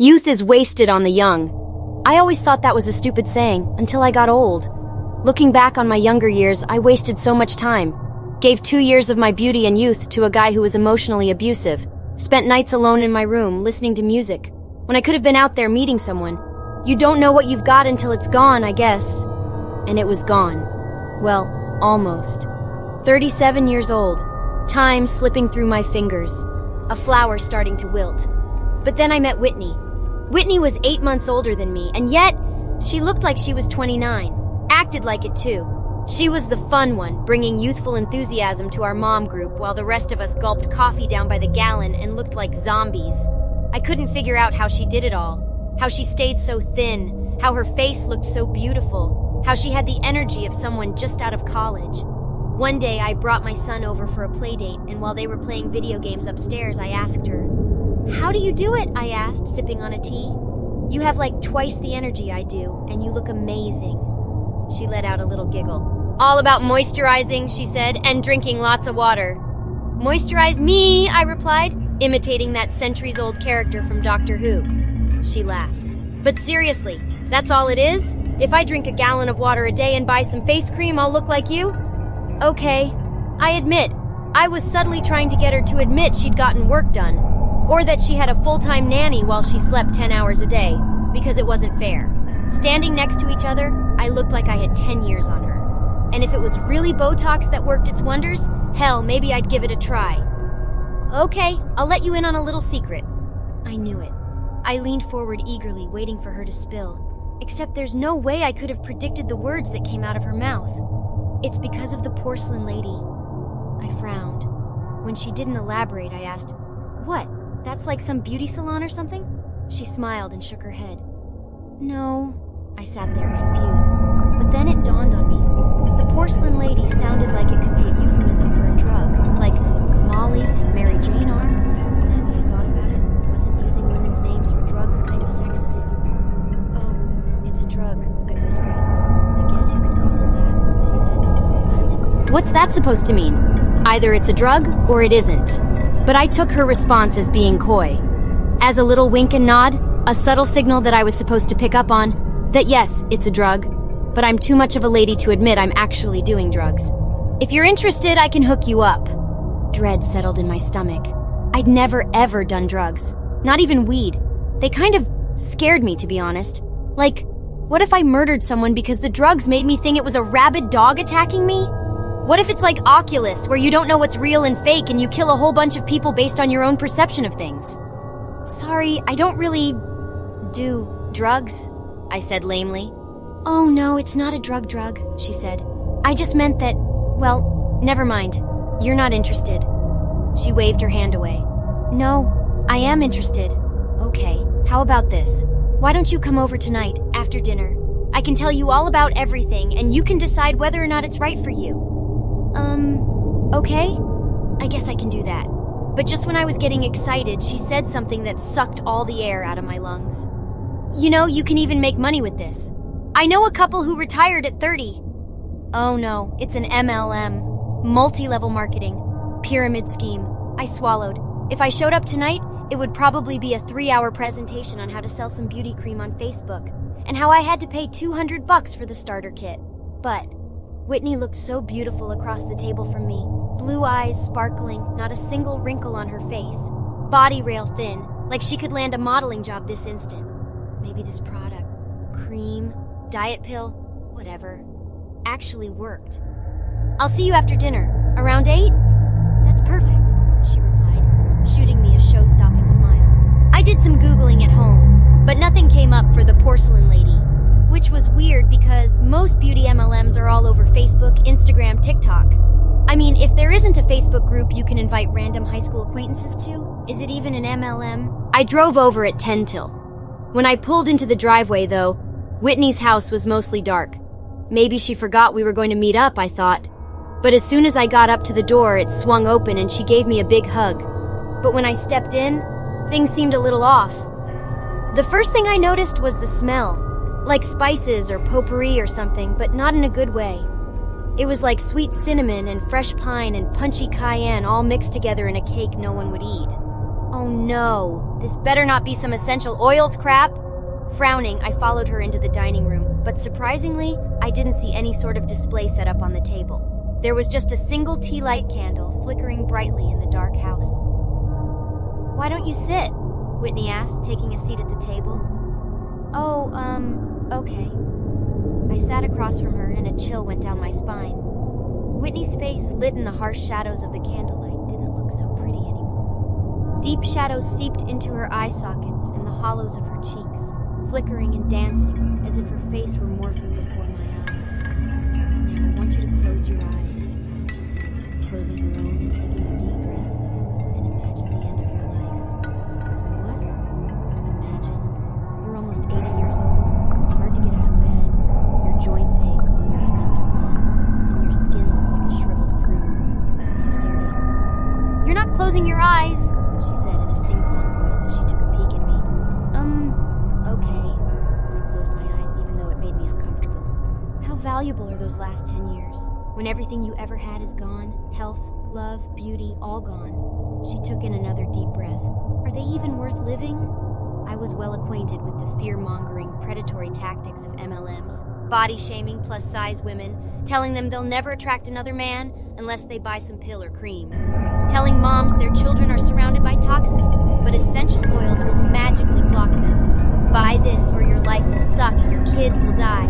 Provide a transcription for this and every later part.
Youth is wasted on the young. I always thought that was a stupid saying, until I got old. Looking back on my younger years, I wasted so much time. Gave 2 years of my beauty and youth to a guy who was emotionally abusive. Spent nights alone in my room, listening to music, when I could have been out there meeting someone. You don't know what you've got until it's gone, I guess. And it was gone. Well, almost. 37 years old. Time slipping through my fingers. A flower starting to wilt. But then I met Whitney. Whitney was 8 months older than me, and yet she looked like she was 29. Acted like it too. She was the fun one, bringing youthful enthusiasm to our mom group while the rest of us gulped coffee down by the gallon and looked like zombies. I couldn't figure out how she did it all. How she stayed so thin. How her face looked so beautiful. How she had the energy of someone just out of college. One day I brought my son over for a play date, and while they were playing video games upstairs, I asked her, "How do you do it?" I asked, sipping on a tea. "You have like twice the energy I do, and you look amazing." She let out a little giggle. "All about moisturizing," she said, "and drinking lots of water." "Moisturize me," I replied, imitating that centuries-old character from Doctor Who. She laughed. "But seriously, that's all it is? If I drink a gallon of water a day and buy some face cream, I'll look like you?" Okay, I admit, I was subtly trying to get her to admit she'd gotten work done, or that she had a full-time nanny while she slept 10 hours a day, because it wasn't fair. Standing next to each other, I looked like I had 10 years on her. And if it was really Botox that worked its wonders, hell, maybe I'd give it a try. "Okay, I'll let you in on a little secret." I knew it. I leaned forward eagerly, waiting for her to spill. Except there's no way I could have predicted the words that came out of her mouth. "It's because of the porcelain lady." I frowned. When she didn't elaborate, I asked, "What? That's like some beauty salon or something?" She smiled and shook her head. "No." I sat there confused. But then it dawned on me. The porcelain lady sounded like it could be a euphemism for a drug, like Molly and Mary Jane are. Now that I thought about it, wasn't using women's names for drugs kind of sexist? "Oh, it's a drug," I whispered. "I guess you could call it that," she said, still smiling. What's that supposed to mean? Either it's a drug or it isn't. But I took her response as being coy. As a little wink and nod, a subtle signal that I was supposed to pick up on, that yes, it's a drug, but I'm too much of a lady to admit I'm actually doing drugs. "If you're interested, I can hook you up." Dread settled in my stomach. I'd never ever done drugs. Not even weed. They kind of scared me, to be honest. Like, what if I murdered someone because the drugs made me think it was a rabid dog attacking me? What if it's like Oculus, where you don't know what's real and fake and you kill a whole bunch of people based on your own perception of things? "Sorry, I don't really do drugs," I said lamely. "Oh no, it's not a drug, she said. "I just meant that, well, never mind. You're not interested." She waved her hand away. "No, I am interested." "Okay, how about this? Why don't you come over tonight, after dinner? I can tell you all about everything, and you can decide whether or not it's right for you." Okay? I guess I can do that. But just when I was getting excited, she said something that sucked all the air out of my lungs. "You know, you can even make money with this. I know a couple who retired at 30. "Oh no, it's an MLM. Multi-level marketing. Pyramid scheme." I swallowed. If I showed up tonight, it would probably be a 3-hour presentation on how to sell some beauty cream on Facebook, and how I had to pay $200 for the starter kit. But Whitney looked so beautiful across the table from me. Blue eyes sparkling, not a single wrinkle on her face. Body rail thin, like she could land a modeling job this instant. Maybe this product, cream, diet pill, whatever, actually worked. "I'll see you after dinner. Around 8? "That's perfect," she replied, shooting me a show-stopping smile. I did some Googling at home, but nothing came up for the porcelain lady, which was weird because most beauty MLMs are all over Facebook, Instagram, TikTok. I mean, if there isn't a Facebook group you can invite random high school acquaintances to, is it even an MLM? I drove over at 10 till. When I pulled into the driveway, though, Whitney's house was mostly dark. Maybe she forgot we were going to meet up, I thought. But as soon as I got up to the door, it swung open and she gave me a big hug. But when I stepped in, things seemed a little off. The first thing I noticed was the smell. Like spices or potpourri or something, but not in a good way. It was like sweet cinnamon and fresh pine and punchy cayenne all mixed together in a cake no one would eat. Oh no, this better not be some essential oils crap. Frowning, I followed her into the dining room, but surprisingly, I didn't see any sort of display set up on the table. There was just a single tea light candle flickering brightly in the dark house. Why don't you sit? Whitney asked, taking a seat at the table. Oh, okay. I sat across from her and a chill went down my spine. Whitney's face, lit in the harsh shadows of the candlelight, didn't look so pretty anymore. Deep shadows seeped into her eye sockets and the hollows of her cheeks, flickering and dancing as if her face were morphing before my eyes. Now I want you to close your eyes, she said, closing her own and taking a deep breath, and imagine the end of your life. What? Imagine you're almost 80 years old. It's hard to get out of bed. Your joints ache, all your friends are gone, and your skin looks like a shriveled prune. I stared at her. You're not closing your eyes, she said in a sing-song voice as she took a peek at me. Okay. I closed my eyes even though it made me uncomfortable. How valuable are those last 10 years, when everything you ever had is gone? Health, love, beauty, all gone. She took in another deep breath. Are they even worth living? I was well acquainted with the fear-mongering, predatory tactics of MLMs. Body-shaming plus-size women, telling them they'll never attract another man unless they buy some pill or cream. Telling moms their children are surrounded by toxins, but essential oils will magically block them. Buy this or your life will suck and your kids will die.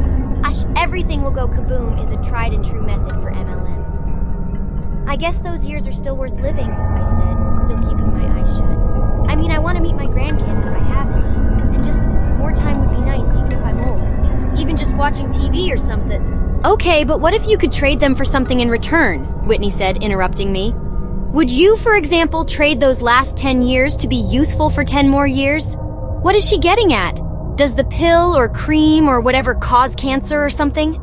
Everything will go kaboom is a tried-and-true method for MLMs. I guess those years are still worth living, I said, still keeping my eyes shut. I mean, I want to meet my grandkids if I have any, and just more time would be nice even if I'm old. Even just watching TV or something. Okay, but what if you could trade them for something in return? Whitney said, interrupting me. Would you, for example, trade those last 10 years to be youthful for 10 more years? What is she getting at? Does the pill or cream or whatever cause cancer or something?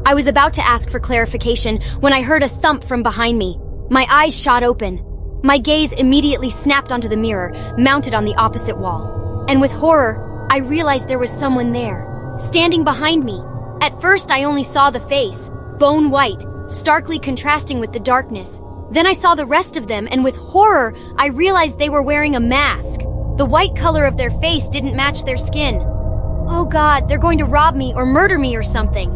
I was about to ask for clarification when I heard a thump from behind me. My eyes shot open. My gaze immediately snapped onto the mirror, mounted on the opposite wall. And with horror, I realized there was someone there, standing behind me. At first, I only saw the face, bone white, starkly contrasting with the darkness. Then I saw the rest of them, and with horror, I realized they were wearing a mask. The white color of their face didn't match their skin. Oh God, they're going to rob me or murder me or something.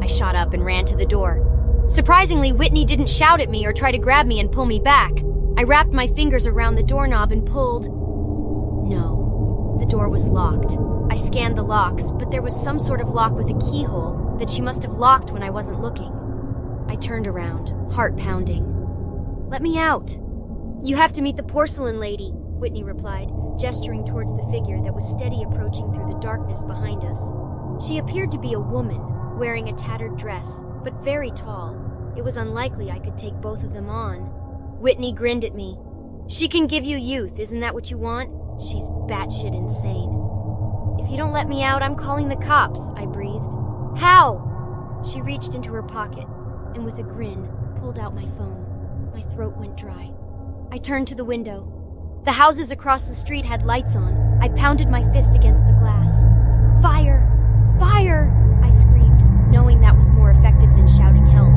I shot up and ran to the door. Surprisingly, Whitney didn't shout at me or try to grab me and pull me back. I wrapped my fingers around the doorknob and pulled. No, the door was locked. I scanned the locks, but there was some sort of lock with a keyhole that she must have locked when I wasn't looking. I turned around, heart pounding. Let me out. You have to meet the porcelain lady, Whitney replied, gesturing towards the figure that was steady approaching through the darkness behind us. She appeared to be a woman, wearing a tattered dress, but very tall. It was unlikely I could take both of them on. Whitney grinned at me. She can give you youth, isn't that what you want? She's batshit insane. If you don't let me out, I'm calling the cops, I breathed. How? She reached into her pocket, and with a grin, pulled out my phone. My throat went dry. I turned to the window. The houses across the street had lights on. I pounded my fist against the glass. Fire! Fire! I screamed, knowing that was more effective than shouting help.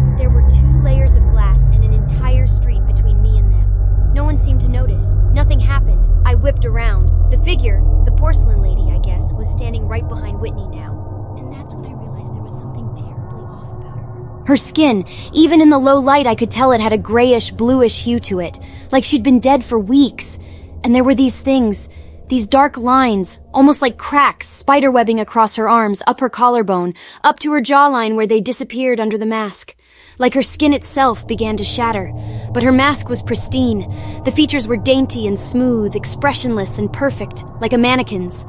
But there were 2 layers of glass and an entire street between me and them. No one seemed to notice. Nothing happened. I whipped around. The figure, the porcelain lady, I guess, was standing right behind Whitney now. And that's when I realized there was something terribly off about her. Her skin, even in the low light, I could tell it had a grayish, bluish hue to it, like she'd been dead for weeks. And there were these things, these dark lines, almost like cracks, spiderwebbing across her arms, up her collarbone, up to her jawline where they disappeared under the mask. Like her skin itself began to shatter, but her mask was pristine. The features were dainty and smooth, expressionless and perfect, like a mannequin's.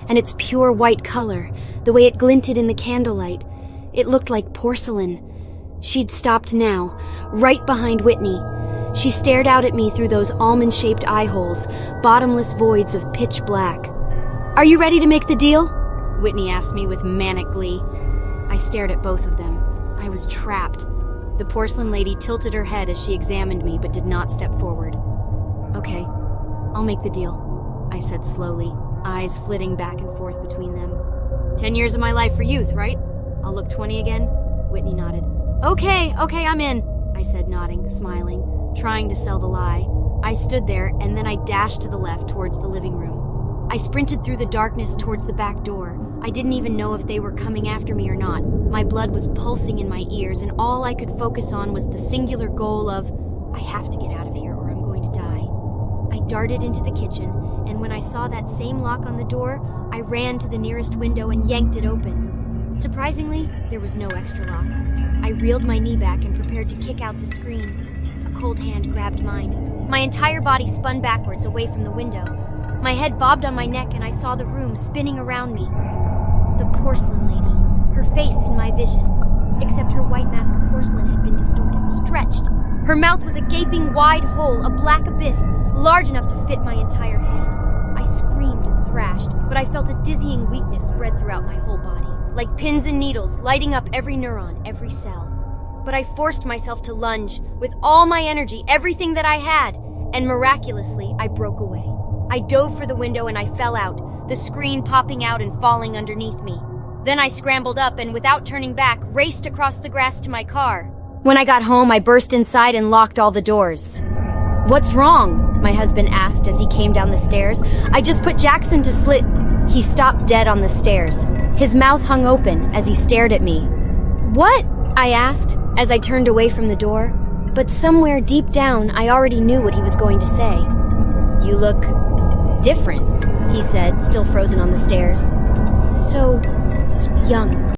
And its pure white color, the way it glinted in the candlelight, it looked like porcelain. She'd stopped now, right behind Whitney. She stared out at me through those almond-shaped eye holes, bottomless voids of pitch black. Are you ready to make the deal? Whitney asked me with manic glee. I stared at both of them. I was trapped. The porcelain lady tilted her head as she examined me but did not step forward. Okay, I'll make the deal, I said slowly, eyes flitting back and forth between them. 10 years of my life for youth, right? I'll look 20 again? Whitney nodded. Okay, I'm in, I said, nodding, smiling, trying to sell the lie. I stood there, and then I dashed to the left towards the living room. I sprinted through the darkness towards the back door. I didn't even know if they were coming after me or not. My blood was pulsing in my ears, and all I could focus on was the singular goal of, I have to get out of here or I'm going to die. I darted into the kitchen, and when I saw that same lock on the door, I ran to the nearest window and yanked it open. Surprisingly, there was no extra lock. I reeled my knee back and prepared to kick out the screen. A cold hand grabbed mine. My entire body spun backwards away from the window. My head bobbed on my neck and I saw the room spinning around me. The porcelain lady, her face in my vision, except her white mask of porcelain had been distorted, stretched. Her mouth was a gaping wide hole, a black abyss, large enough to fit my entire head. I screamed and thrashed, but I felt a dizzying weakness spread throughout my whole body, like pins and needles lighting up every neuron, every cell. But I forced myself to lunge, with all my energy, everything that I had, and miraculously, I broke away. I dove for the window and I fell out, the screen popping out and falling underneath me. Then I scrambled up and, without turning back, raced across the grass to my car. When I got home, I burst inside and locked all the doors. "What's wrong?" my husband asked as he came down the stairs. "I just put Jackson to sleep." He stopped dead on the stairs. His mouth hung open as he stared at me. "What?" I asked as I turned away from the door. But somewhere deep down, I already knew what he was going to say. "You look different," he said, still frozen on the stairs. "So young."